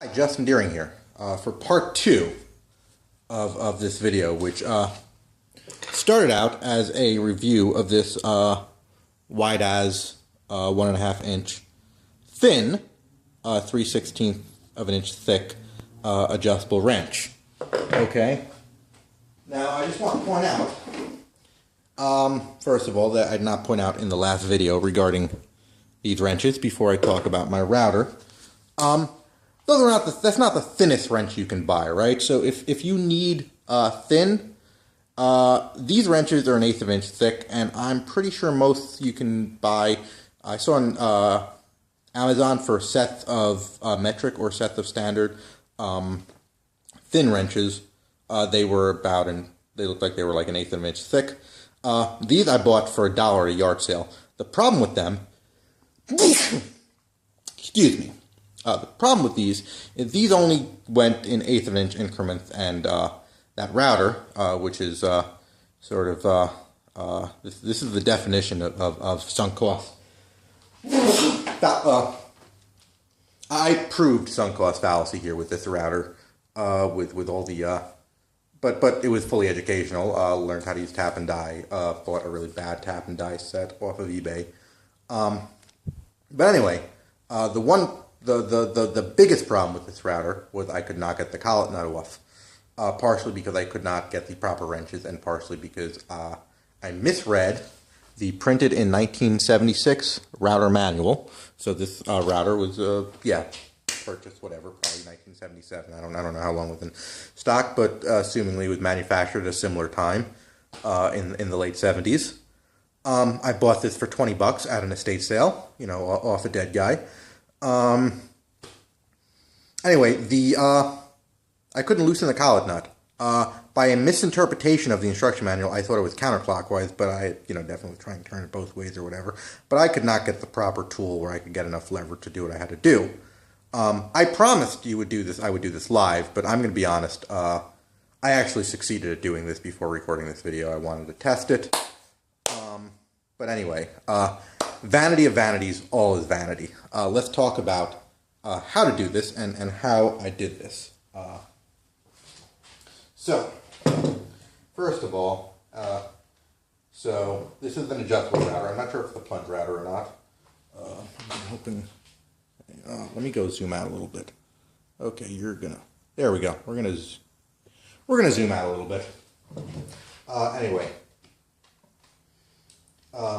Hi, Justin Deering here for part two of this video, which started out as a review of this wide as 1.5 inch thin 3/16 of an inch thick adjustable wrench. Okay. Now I just want to point out, first of all, that I did not point out in the last video regarding these wrenches before I talk about my router. Those are not that's not the thinnest wrench you can buy, right? So if you need thin, these wrenches are 1/8 of an inch thick, and I'm pretty sure most you can buy. I saw on Amazon for sets of metric or sets of standard thin wrenches. They were about, and they looked like they were like 1/8 of an inch thick. These I bought for $1 at a yard sale. The problem with them, excuse me. The problem with these is these only went in 1/8 of an inch increments, and that router, which is sort of, this is the definition of sunk cost. I proved sunk cost fallacy here with this router, with all the, but it was fully educational. Learned how to use tap and die, bought a really bad tap and die set off of eBay. But anyway, the biggest problem with this router was I could not get the collet nut off. Partially because I could not get the proper wrenches, and partially because I misread the printed in 1976 router manual. So this router was, purchased whatever, probably 1977. I don't know how long it was in stock, but assumingly it was manufactured at a similar time in the late 70s. I bought this for $20 at an estate sale, off a dead guy. Anyway, I couldn't loosen the collet nut. By a misinterpretation of the instruction manual, I thought it was counterclockwise, but I, definitely try and turn it both ways or whatever. But I could not get the proper tool where I could get enough leverage to do what I had to do. I promised I would do this live, but I'm going to be honest. I actually succeeded at doing this before recording this video. I wanted to test it. But anyway, vanity of vanities, all is vanity. Let's talk about how to do this and how I did this. So, first of all, so this is an adjustable router. I'm not sure if it's a plunge router or not. I'm hoping. Let me go zoom out a little bit. Okay, there we go. We're gonna zoom out a little bit. Anyway.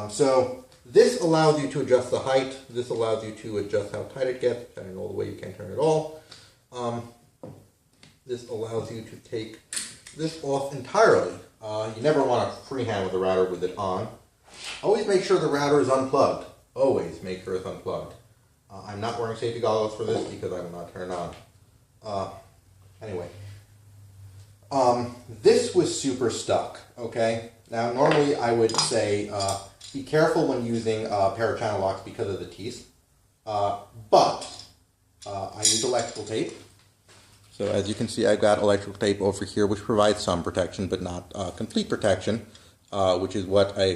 So this allows you to adjust the height. This allows you to adjust how tight it gets, depending on all the way you can't turn it all. This allows you to take this off entirely. You never want to freehand with the router with it on. Always make sure the router is unplugged. Always make sure it's unplugged. I'm not wearing safety goggles for this because I will not turn it on. Anyway. This was super stuck, okay? Now, normally I would say be careful when using a pair of channel locks because of the teeth. But I use electrical tape. So as you can see, I've got electrical tape over here, which provides some protection, but not complete protection, which is what I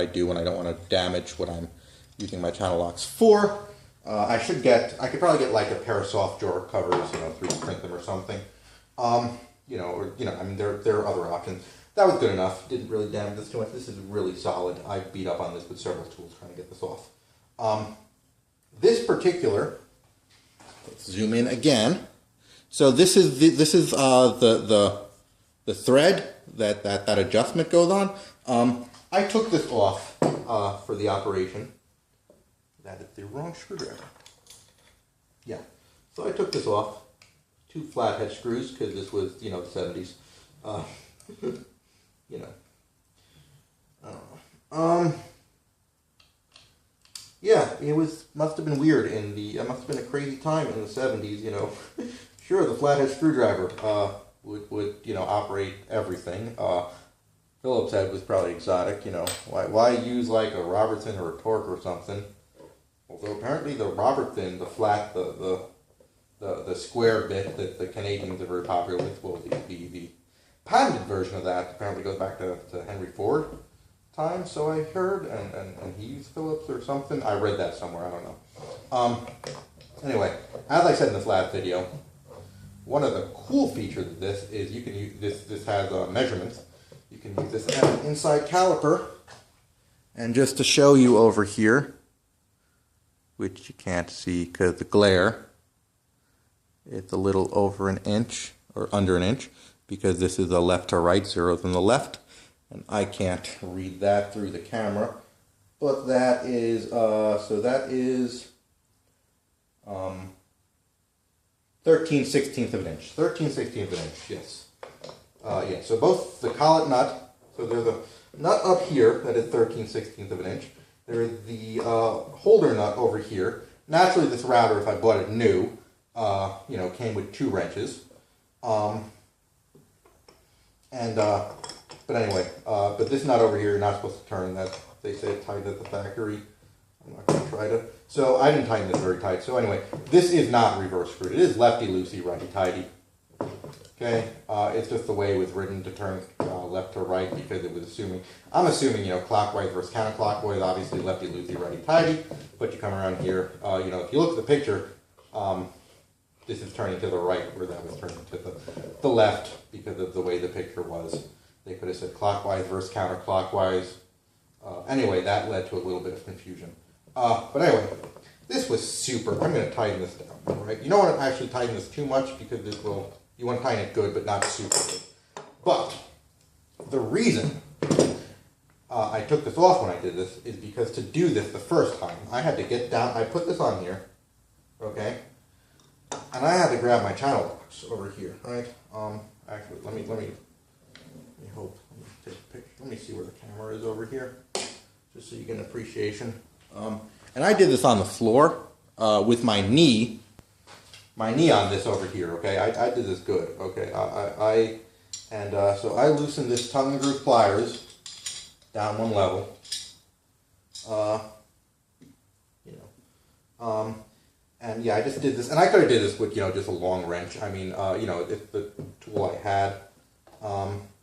do when I don't want to damage what I'm using my channel locks for. I could probably get like a pair of soft drawer covers, 3D print them or something. I mean, there are other options. That was good enough. Didn't really damage this too much. This is really solid. I beat up on this with several tools trying to get this off. This particular, let's zoom in again. So this is the thread that adjustment goes on. I took this off for the operation. That is the wrong screwdriver. Yeah. So I took this off. 2 flathead screws, because this was, the 70s. I don't know. Yeah, must have been weird it must have been a crazy time in the 70s, Sure, the flathead screwdriver would operate everything. Phillips head was probably exotic, Why use like a Robertson or a Torque or something? Although apparently the Robertson, the flat, the square bit that the Canadians are very popular with, well, the patented version of that apparently goes back to Henry Ford time, so I heard, and he used Phillips or something. I read that somewhere, I don't know. Anyway, as I said in this last video, one of the cool features of this is you can use this. This has measurements. You can use this as an inside caliper, and just to show you over here, which you can't see because of the glare, it's a little over an inch or under an inch because this is a left to right, zeros on the left, and I can't read that through the camera. But that is so that is 13/16 of an inch. 13/16 of an inch, yes. Yeah, so both the collet nut, so there's a nut up here that is 13/16 of an inch. There is the holder nut over here. Naturally, this router, if I bought it new, came with 2 wrenches. But anyway, but this nut over here, you're not supposed to turn. That they say it tight at the factory. I'm not going to try to. So I didn't tighten this very tight. So anyway, this is not reverse screwed. It is lefty-loosey, righty-tighty. Okay, it's just the way it was written to turn left to right because it was assuming, I'm assuming, clockwise versus counterclockwise, obviously lefty-loosey, righty-tighty. But you come around here, if you look at the picture, this is turning to the right where that was turning to the left because of the way the picture was. They could have said clockwise versus counterclockwise. Anyway, that led to a little bit of confusion. But anyway, this was super. I'm going to tighten this down, right? You don't want to actually tighten this too much because this will, you want to tighten it good, but not super good. But the reason I took this off when I did this is because to do this the first time, I had to get down, I put this on here, okay? And I had to grab my channel locks over here, right? Actually, let me hope. Let me take a picture. Let me see where the camera is over here, just so you get an appreciation. And I did this on the floor with my knee on this over here. Okay, I did this good. Okay, so I loosened this tongue and groove pliers down one level. And yeah, I just did this, and I could have did this with just a long wrench. I mean, it's the tool I had.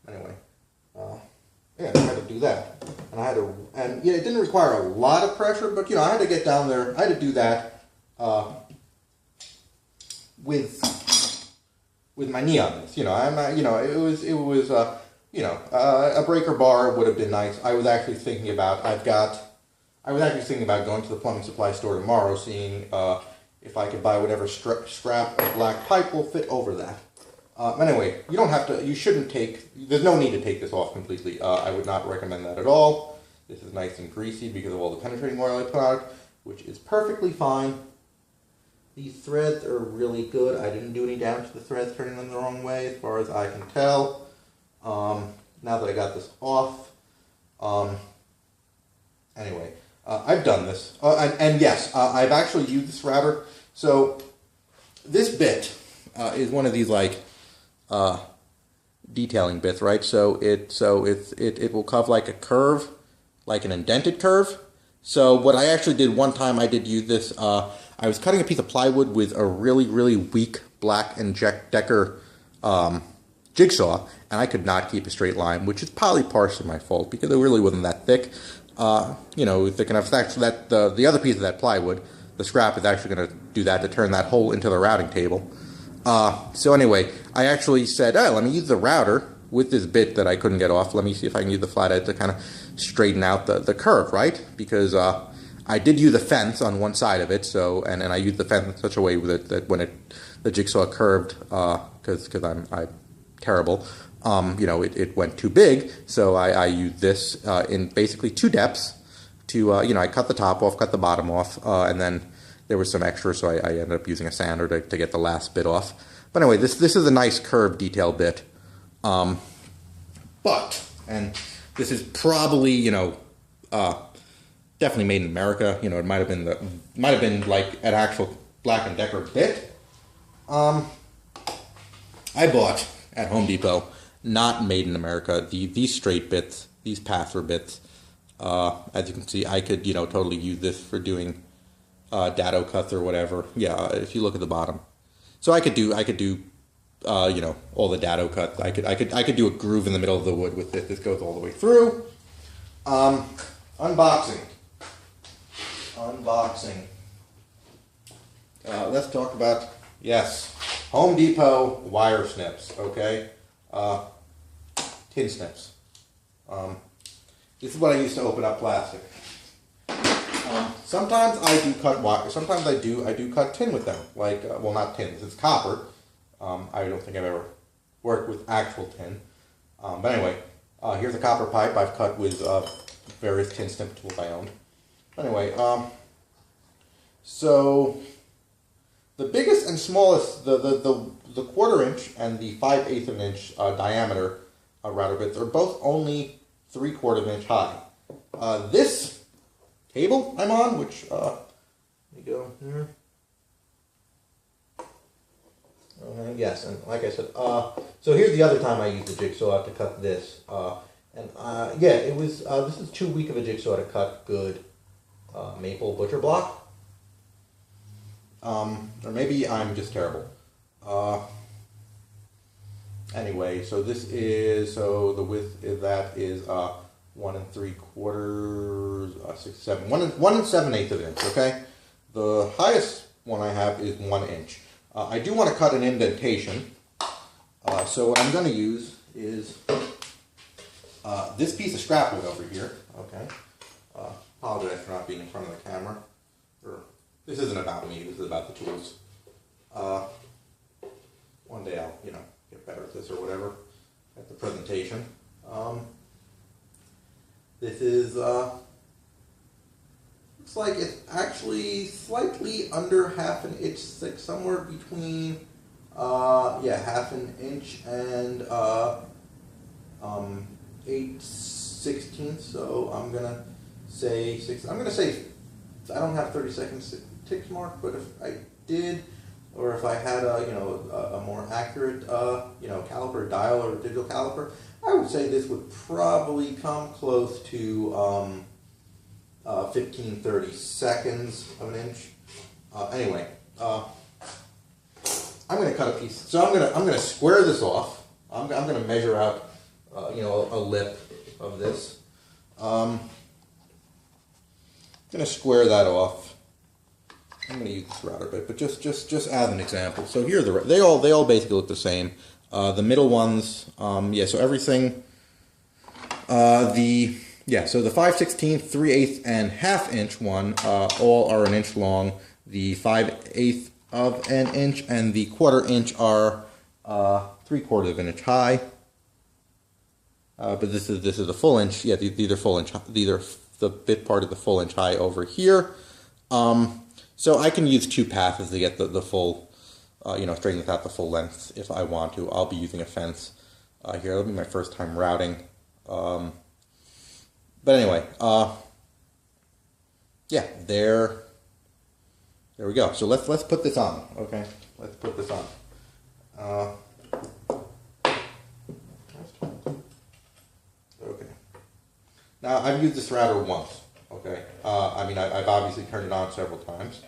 Anyway, yeah, I had to do that, and it didn't require a lot of pressure, but I had to get down there. I had to do that with my knee on this. It was a breaker bar would have been nice. I was actually thinking about going to the plumbing supply store tomorrow, seeing if I could buy whatever scrap of black pipe will fit over that. Anyway, there's no need to take this off completely. I would not recommend that at all. This is nice and greasy because of all the penetrating oil I put on it, which is perfectly fine. These threads are really good. I didn't do any damage to the threads turning them the wrong way as far as I can tell. Now that I got this off. Anyway, I've done this. And yes, I've actually used this router. So this bit is one of these detailing bits, right? So it will curve like a curve, like an indented curve. So what I actually did one time, I did use this. I was cutting a piece of plywood with a really, really weak Black & Decker jigsaw, and I could not keep a straight line, which is probably partially my fault because it really wasn't that thick. Thick enough. Actually, that the other piece of that plywood, the scrap, is actually going to do that to turn that hole into the routing table. So anyway, I actually said, let me use the router with this bit that I couldn't get off. Let me see if I can use the flathead to kind of straighten out the curve, right? Because I did use a fence on one side of it, so and I used the fence in such a way that when the jigsaw curved, because I'm terrible, it went too big. So I used this in basically 2 depths to I cut the top off, cut the bottom off, and then there was some extra, so I ended up using a sander to get the last bit off. But anyway, this is a nice curved detail bit. And this is probably, definitely made in America. It might have been like an actual Black & Decker bit. I bought at Home Depot, not made in America, these straight bits, these Passer bits. As you can see, I could, totally use this for doing dado cuts or whatever. Yeah, if you look at the bottom. So I could do all the dado cuts. I could do a groove in the middle of the wood with this. This goes all the way through. Unboxing. let's talk about, yes, Home Depot wire snips, okay? Tin snips. This is what I use to open up plastic. Sometimes I do cut wire. Sometimes I do cut tin with them. Like, well, not tin. It's copper. I don't think I've ever worked with actual tin. But anyway, here's a copper pipe I've cut with various tin snip tools I owned. Anyway, so the biggest and smallest, the 1/4 inch and the 5/8 of an inch diameter router bits are both only 3/4 inch high. This table I'm on, which let me go here. Yes, and like I said, so here's the other time I used the jigsaw to cut this. Yeah, it was, this is too weak of a jigsaw to cut good maple butcher block. Or maybe I'm just terrible. Anyway, so this is, so the width of that is 1 3/4, 6, 7, 1 7/8 of an inch, okay? The highest one I have is 1 inch. I do want to cut an indentation, so what I'm going to use is this piece of scrap wood over here, okay? Apologize for not being in front of the camera. This isn't about me, this is about the tools. One day I'll, get better at this or whatever, at the presentation. This is, looks like it's actually slightly under 1/2 inch thick, somewhere between, yeah, 1/2 inch and 8/16. So I'm gonna say 6. I'm gonna say, I don't have 30 seconds tick mark, but if I did, or if I had a more accurate caliper, dial, or digital caliper, I would say this would probably come close to 15-30 seconds of an inch. Anyway, I'm going to cut a piece. So I'm going to square this off. I'm going to measure out a lip of this. I'm going to square that off. I'm going to use this router bit, but just as an example. So here they all basically look the same. The middle ones, yeah. So everything, so the 5/16, 3/8, and 1/2 inch one all are 1 inch long. The 5/8 of an inch and the 1/4 inch are 3/4 of an inch high. But this is the full inch. Yeah, these are full inch. These are the bit part of the full inch high over here. So I can use 2 passes to get the full, straighten this out the full length if I want to. I'll be using a fence here. It'll be my first time routing. But anyway, yeah, there we go. So let's put this on. Okay, let's put this on. Okay. Now I've used this router once. Okay, I mean I've obviously turned it on several times.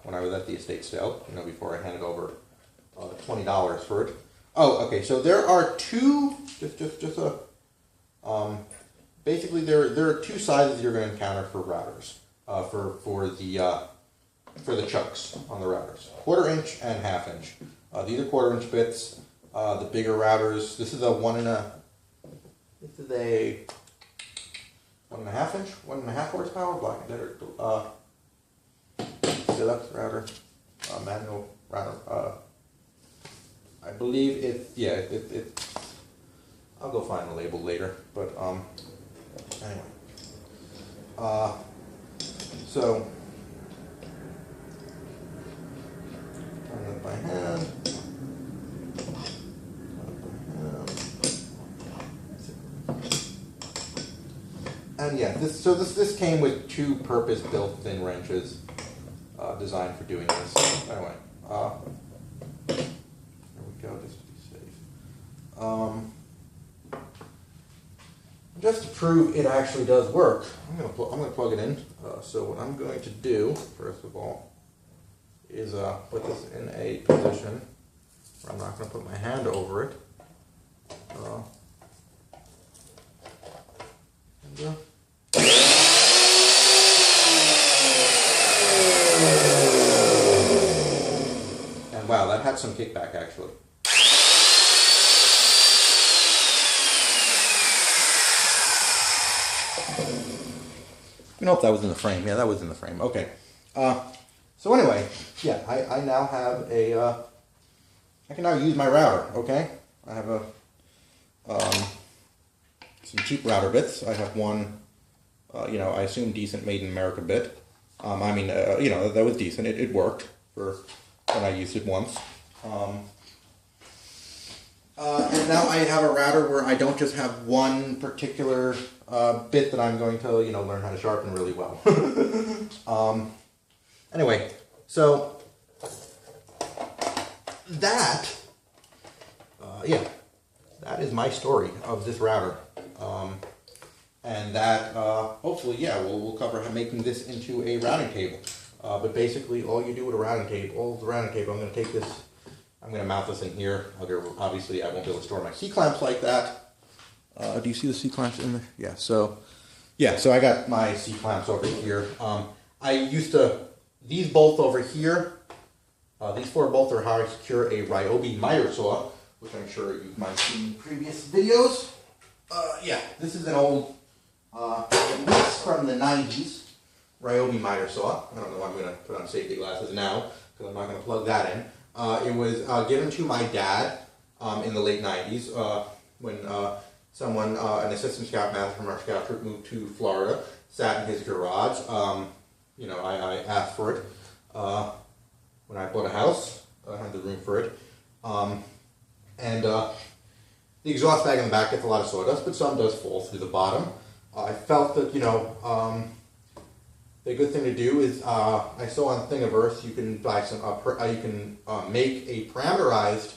When I was at the estate sale, before I handed over $20 for it. Oh, okay. So there are two. Basically, there are 2 sizes you're going to encounter for routers. For the chucks on the routers, 1/4 inch and 1/2 inch. These are 1/4 inch bits. The bigger routers. This is a 1.5 inch, 1.5 horsepower black letter. Deluxe router, manual router. I believe it. I'll go find the label later. But anyway. So turn it by hand. And yeah, this came with 2 purpose-built thin wrenches. Designed for doing this. Anyway, there we go, just to be safe. Just to prove it actually does work, I'm gonna plug it in. So what I'm going to do, first of all, is put this in a position where I'm not going to put my hand over it. had some kickback actually. You know if that was in the frame. Yeah, that was in the frame. Okay. So anyway, yeah, I now have a, I can now use my router, okay? I have a, some cheap router bits. I have one, you know, I assume decent Made in America bit. I mean, you know, that was decent. It worked for when I used it once. And now I have a router where I don't just have one particular bit that I'm going to, you know, learn how to sharpen really well. Anyway, so that, yeah, that is my story of this router. And that, hopefully, yeah, we'll cover making this into a routing table. But basically, all you do with a routing table, I'm going to take this, I'm going to mount this in here. Obviously, I won't be able to store my C-clamps like that. Do you see the C-clamps in there? Yeah, so I got my C-clamps over here. I used to, these bolts over here, these 4 bolts are how I secure a Ryobi miter saw, which I'm sure you might have seen in previous videos. Yeah, this is an old, this from the 90s, Ryobi miter saw. I don't know why I'm going to put on safety glasses now, because I'm not going to plug that in. It was given to my dad in the late 90s when someone, an assistant scoutmaster from our scout troop, moved to Florida, sat in his garage. You know, I asked for it when I bought a house. I had the room for it. And the exhaust bag in the back gets a lot of sawdust, but some does fall through the bottom. I felt that, you know, the good thing to do is, I saw on Thingiverse, you can buy some, you can make a parameterized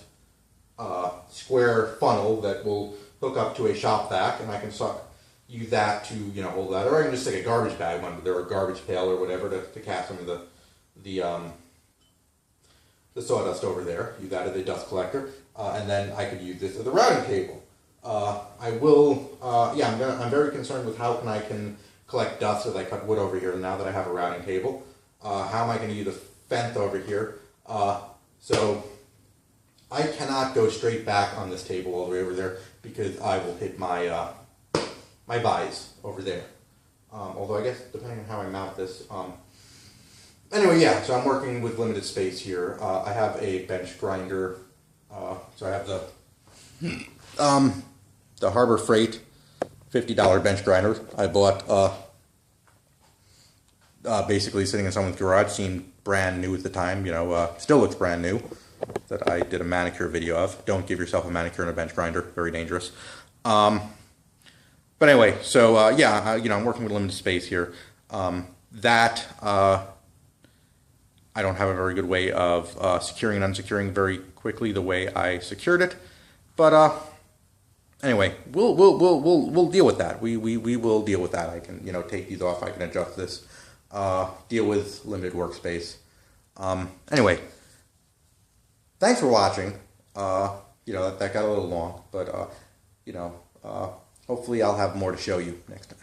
square funnel that will hook up to a shop vac, and I can use that to, you know, hold that, or I can just take a garbage bag under a garbage pail or whatever to catch some of the sawdust over there. Use that as a dust collector, and then I could use this as a routing table. I will, yeah, I'm very concerned with how I can collect dust as I cut wood over here now that I have a routing table. How am I going to use a fence over here? So I cannot go straight back on this table all the way over there because I will hit my my vise over there. Although I guess depending on how I mount this. Anyway, yeah, so I'm working with limited space here. I have a bench grinder. So I have the Harbor Freight $50 bench grinder I bought, basically sitting in someone's garage, seemed brand new at the time, you know, still looks brand new, that I did a manicure video of. Don't give yourself a manicure and a bench grinder, very dangerous. But anyway, so yeah, you know, I'm working with limited space here. I don't have a very good way of securing and unsecuring very quickly the way I secured it, but anyway, we'll deal with that. We will deal with that. I can, you know, take these off. I can adjust this. Deal with limited workspace. Anyway, thanks for watching. You know, that got a little long, but you know, hopefully I'll have more to show you next time.